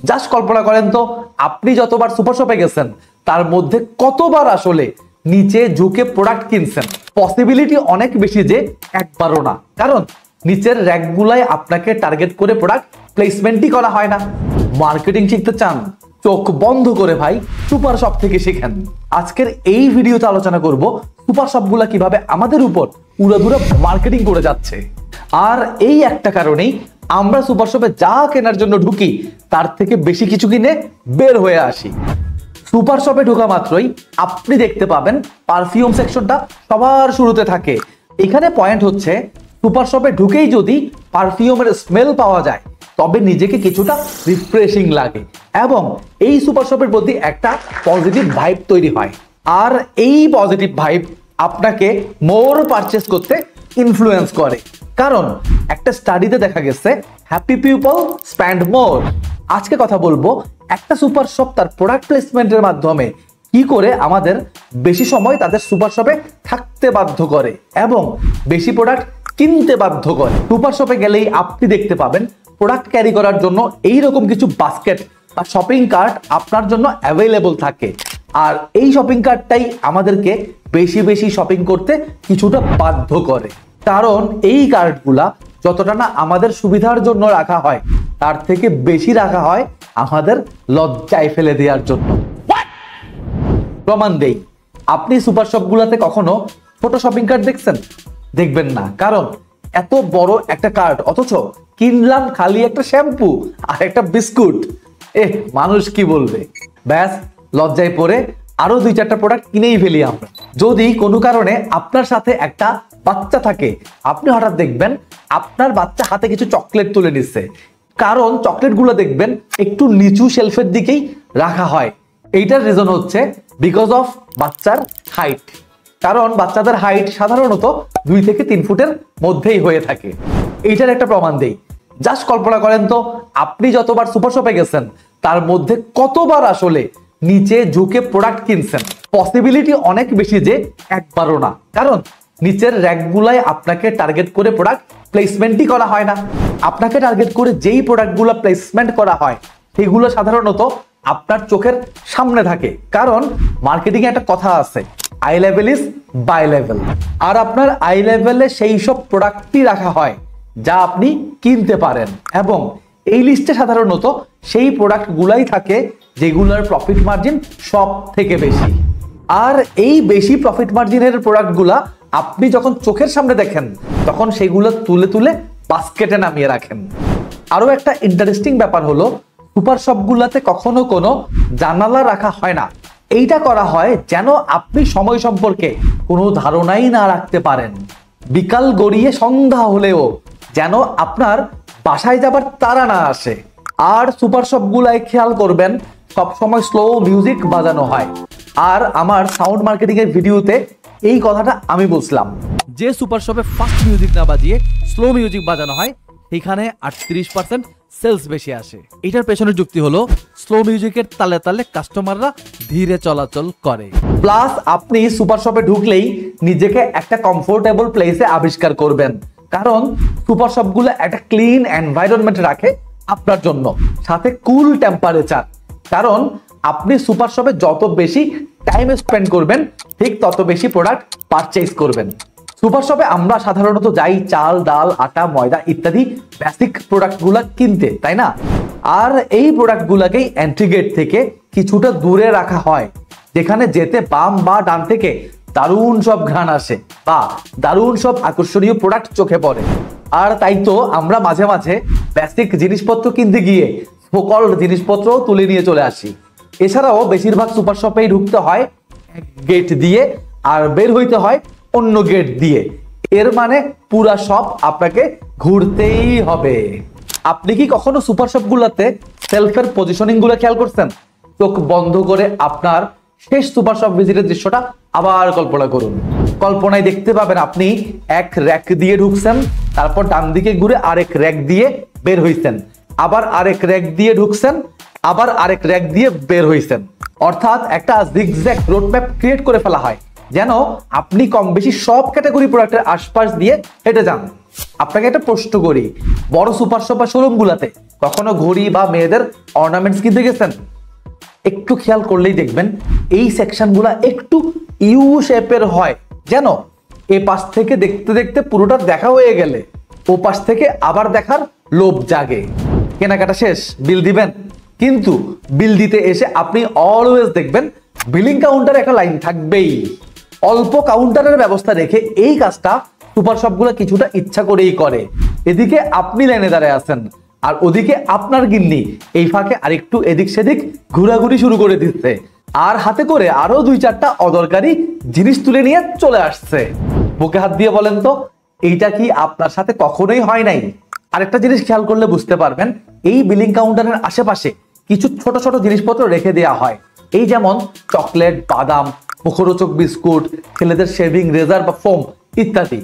Just কল্পনা করেন তো, আপনি যতবার সুপার শপে গেছেন তার মধ্যে কতবার আসলে নিচে ঝুঁকে প্রোডাক্ট কিনছেন। পসিবিলিটি অনেক বেশি যে একবারও না, কারণ নিচের র্যাকগুলাই আপনাকে টার্গেট করে প্রোডাক্ট প্লেসমেন্টই করা হয় না। মার্কেটিং শিখতে চান? চোখ বন্ধ করে ভাই সুপার শপ থেকে শিখেন। আজকের এই ভিডিওতে আলোচনা করব সুপার শপগুলা কিভাবে আমাদের উপর উড়াধুরা মার্কেটিং করে যাচ্ছে। আর এই একটা কারণেই আমরা সুপার শপে যা কেনার জন্য ঢুকি তার থেকে বেশি কিছু কিনে বের হয়ে আসি। সুপার শপে ঢোকা মাত্রই আপনি দেখতে পাবেন পারফিউম সেকশনটা সবার শুরুতে থাকে। এখানে পয়েন্ট হচ্ছে, সুপার শপে ঢুকেই যদি পারফিউমের স্মেল পাওয়া যায় তবে নিজেকে কিছুটা রিফ্রেশিং লাগে এবং এই সুপার শপের প্রতি একটা পজিটিভ ভাইব তৈরি হয়। আর এই পজিটিভ ভাইব আপনাকে মোর পারচেস করতে ইনফ্লুয়েন্স করে, কারণ একটা স্টাডিতে দেখা গেছে হ্যাপি পিপল স্পেন্ড মোর। আজকে কথা বলবো একটা সুপার শপ তার প্রোডাক্ট প্লেসমেন্টের মাধ্যমে কি করে আমাদের বেশি সময় তাদের সুপার শপে থাকতে বাধ্য করে এবং বেশি প্রোডাক্ট কিনতে বাধ্য করে। সুপার শপে গেলেই আপনি দেখতে পাবেন প্রোডাক্ট ক্যারি করার জন্য এইরকম কিছু বাস্কেট বা শপিং কার্ট আপনার জন্য অ্যাভেলেবল থাকে। আর এই শপিং কার্টটাই আমাদেরকে বেশি বেশি শপিং করতে কিছুটা বাধ্য করে, কারণ এই কার্টগুলা যতটা না আমাদের সুবিধার জন্য রাখা হয় তার থেকে বেশি রাখা হয় আমাদের লজ্জায় ফেলে দেওয়ার জন্য। প্রমাণ দেই, আপনি সুপার শপগুলোতে কখনো ছোট শপিং কার্ট দেখছেন? দেখবেন না, কারণ এত বড় একটা কার্ট অথচ কিনলাম খালি একটা শ্যাম্পু আর একটা বিস্কুট। মানুষ কি বলবে? ব্যাস লজ্জায় পড়ে আরো 2-4টা প্রোডাক্ট কিনেই ফেলি আমরা। যদি কোনো কারণে আপনার সাথে একটা বাচ্চা থাকে, আপনি হঠাৎ দেখবেন আপনার বাচ্চা হাতে কিছু চকলেট তুলে নিচ্ছে, কারণ চকলেটগুলো দেখবেন একটু নিচু শেলফের দিকেই রাখা হয়। এইটার রিজন হচ্ছে বিকজ অফ বাচ্চার হাইট, কারণ বাচ্চাদের হাইট সাধারণত 2 থেকে 3 ফুটের মধ্যেই হয়ে থাকে। এইটার একটা প্রমাণ দেই, জাস্ট কল্পনা করেন তো, আপনি যতবার সুপার শপে গেছেন তার মধ্যে কতবার আসলে নিচে ঝুঁকে প্রোডাক্ট কিনছেন। পসিবিলিটি অনেক বেশি যে একবারও না, কারণ নিচের র্যাকগুলাই আপনাকে টার্গেট করে প্রোডাক্ট প্লেসমেন্টই করা হয় না। আপনাকে টার্গেট করে যেই প্রোডাক্টগুলো প্লেসমেন্ট করা হয় সেগুলো সাধারণত আপনার চোখের সামনে থাকে, কারণ মার্কেটিং এ একটা কথা আছে, eye level is by level. আর আপনার আই লেভেলে সেই সব প্রোডাক্টই রাখা হয় যা আপনি কিনতে পারেন এবং এই লিস্টে সাধারণত সেই প্রোডাক্টগুলাই থাকে যেগুলোর প্রফিট মার্জিন সব থেকে বেশি। আর এই বেশি প্রফিট মার্জিনের প্রোডাক্টগুলা আপনি যখন চোখের সামনে দেখেন তখন সেগুলো তুলে তুলে বাস্কেটে নামিয়ে রাখেন। আরো একটা ইন্টারেস্টিং ব্যাপার হলো, সুপার শপগুলোতে কখনো কোনো জানালা রাখা হয় না। এইটা করা হয় যেন আপনি সময় সম্পর্কে কোনো ধারণাই না রাখতে পারেন। বিকাল গড়িয়ে সন্ধ্যা হলেও যেন আপনার বাসায় যাবার তাড়া না আসে। আর সুপার শপগুলায় খেয়াল করবেন সবসময় স্লো মিউজিক বাজানো হয়। আর আমার সাউন্ড মার্কেটিং এর ভিডিওতে এই কথাটা আমি বলছিলাম, যে সুপার শপে ফাস্ট মিউজিক না বাজিয়ে স্লো মিউজিক বাজানো হয় এখানে 38% সেলস বেশি আসে। এটার পেছনের যুক্তি হলো স্লো মিউজিকের তালে তালে কাস্টমাররা ধীরে চলাচল করে। প্লাস আপনি সুপার শপে ঢুকলেই নিজেকে একটা কমফোর্টেবল প্লেসে আবিষ্কার করবেন, কারণ সুপার শপগুলো একটা ক্লিন এনভায়রনমেন্ট রাখে আপনার জন্য, সাথে কুল টেম্পারেচার। কারণ আপনি সুপার শপে যত বেশি টাইম স্পেন্ড করবেন ঠিক তত বেশি প্রোডাক্ট পারচেজ করবেন। সুপার শপে আমরা সাধারণত যাই চাল, ডাল, আটা, ময়দা ইত্যাদি বেসিক প্রোডাক্টগুলো কিনতে, তাই না? আর এই প্রোডাক্টগুলোকেই এন্ট্রি গেট থেকে কিছুটা দূরে রাখা হয়, যেখানে যেতে বাম বা ডান থেকে দারুণ সব ঘ্রাণ আসে বা দারুণ সব আকর্ষণীয় প্রোডাক্ট চোখে পড়ে। আর তাই তো আমরা মাঝে মাঝে বেসিক জিনিসপত্র কিনতে গিয়ে সকল জিনিসপত্র তুলে নিয়ে চলে আসি। এছাড়াও বেশিরভাগ সুপার শপেই ঢুকতে হয় এক গেট দিয়ে আর বের হইতে হয় অন্য গেট দিয়ে। এর মানে পুরা শপ আপনাকে ঘুরতেই হবে। আপনি কি কখনো সুপার শপগুলোতে সেলফের পজিশনিং গুলো খেয়াল করছেন? চোখ বন্ধ করে আপনার শেষ সুপার শপ ভিজিটের দৃশ্যটা আবার কল্পনা করুন। কল্পনায় দেখতে পাবেন আপনি এক র্যাক দিয়ে ঢুকছেন, তারপর ডান দিকে ঘুরে আরেক র্যাক দিয়ে বের হইছেন, আবার আরেক র্যাক দিয়ে ঢুকছেন, আবার আরেক র্যাক দিয়ে বের হইছেন। অর্থাৎ একটা জিগজ্যাগ রোডম্যাপ ক্রিয়েট করে ফেলা হয় যেন আপনি কম বেশি সব ক্যাটাগরি প্রোডাক্টের আশপাশ দিয়ে হেঁটে যান। আপনাকে একটা প্রশ্ন করি, বড় সুপার শপ বা শোরুম গুলাতে কখনো ঘড়ি বা মেয়েদের অর্নামেন্টস কিনতে গেছেন? একটু খেয়াল করলেই দেখবেন এই সেকশন গুলা একটু ইউ শেপের হয়, যেন এ পাশ থেকে দেখতে দেখতে পুরোটা দেখা হয়ে গেলে ও পাশ থেকে আবার দেখার লোভ জাগে। কেনাকাটা শেষ, বিল দিবেন, কিন্তু বিল দিতে এসে আপনি অলওয়েজ দেখবেন বিলিং কাউন্টারে একটা লাইন থাকবেই। অল্প কাউন্টারের ব্যবস্থা রেখে এই কাজটা সুপার শপগুলো কিছুটা ইচ্ছা করেই করে। এদিকে আপনি লাইনে দাঁড়ায় আছেন আর ওদিকে আপনার গিন্নি এই ফাঁকে আরেকটু এদিক সেদিক ঘোরাঘুরি শুরু করে দিচ্ছে, আর হাতে করে আরো 2-4টা অদরকারি জিনিস তুলে নিয়ে চলে আসছে। বুকে হাত দিয়ে বলেন তো, এইটা কি আপনার সাথে কখনোই হয় নাই? আরেকটা জিনিস খেয়াল করলে বুঝতে পারবেন, এই বিলিং কাউন্টারের আশেপাশে কিছু ছোট ছোট জিনিসপত্র রেখে দেওয়া হয়, এই যেমন চকলেট, বাদাম, মুখরোচক বিস্কুট, ছেলেদের শেভিং রেজার বা ফোম ইত্যাদি।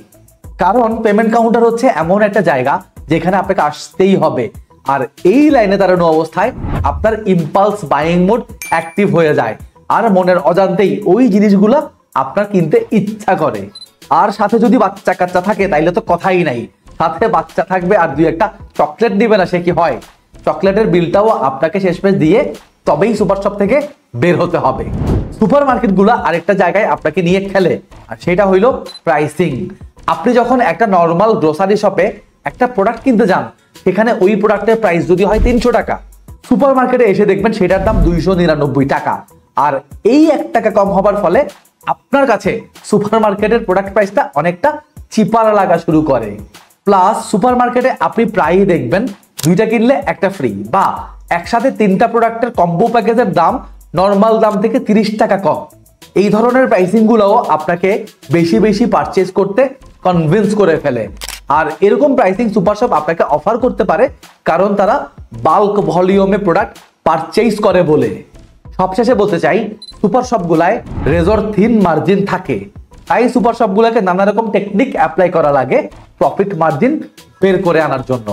কারণ পেমেন্ট কাউন্টার হচ্ছে এমন একটা জায়গা যেখানে আপনাকে আসতেই হবে, আর এই লাইনে দাঁড়ানো অবস্থায় আপনার ইম্পালস বাইং মোড অ্যাক্টিভ হয়ে যায় আর মনের অজান্তেই ওই জিনিসগুলো আপনার কিনতে ইচ্ছা করে। আর সাথে যদি বাচ্চা কাচ্চা থাকে তাইলে তো কথাই নাই, সাথে বাচ্চা থাকবে আর 2-1টা চকলেট দিবে না, সে কি হয়? চকলেটের বিলটাও আপনাকে শেষমেশ দিয়ে তবেই সুপার শপ থেকে বের হতে হবে। সুপার মার্কেটগুলো আরেকটা জায়গায় আপনাকে নিয়ে খেলে, আর সেটা হইল প্রাইসিং। আপনি যখন একটা নর্মাল গ্রোসারি শপে একটা প্রোডাক্ট কিনতে যান, সেখানে ওই প্রোডাক্টের প্রাইস যদি হয় 300 টাকা, সুপার মার্কেটে এসে দেখবেন সেটার দাম 299 টাকা। আর এই 1 টাকা কম হবার ফলে আপনার কাছে সুপার মার্কেটের প্রোডাক্ট প্রাইসটা অনেকটা চিপার লাগা শুরু করে। প্লাস সুপার মার্কেটে আপনি প্রায়ই দেখবেন 2টা কিনলে একটা ফ্রি, বা একসাথে 3টা প্রোডাক্টের কম্বো প্যাকেজের দাম নর্মাল দাম থেকে 30 টাকা কম। এই ধরনের প্রাইসিং গুলোও আপনাকে বেশি বেশি পারচেজ করতে কনভিন্স করে ফেলে। আর এরকম প্রাইসিং সুপার শপ আপনাকে অফার করতে পারে কারণ তারা বাল্ক ভলিউমে প্রোডাক্ট পারচেজ করে বলে। সবশেষে বলতে চাই, সুপার শপগুলায় রেজর থিন মার্জিন থাকে, তাই সুপার শপগুলোকে নানা রকম টেকনিক অ্যাপ্লাই করা লাগে প্রফিট মার্জিন বের করে আনার জন্য।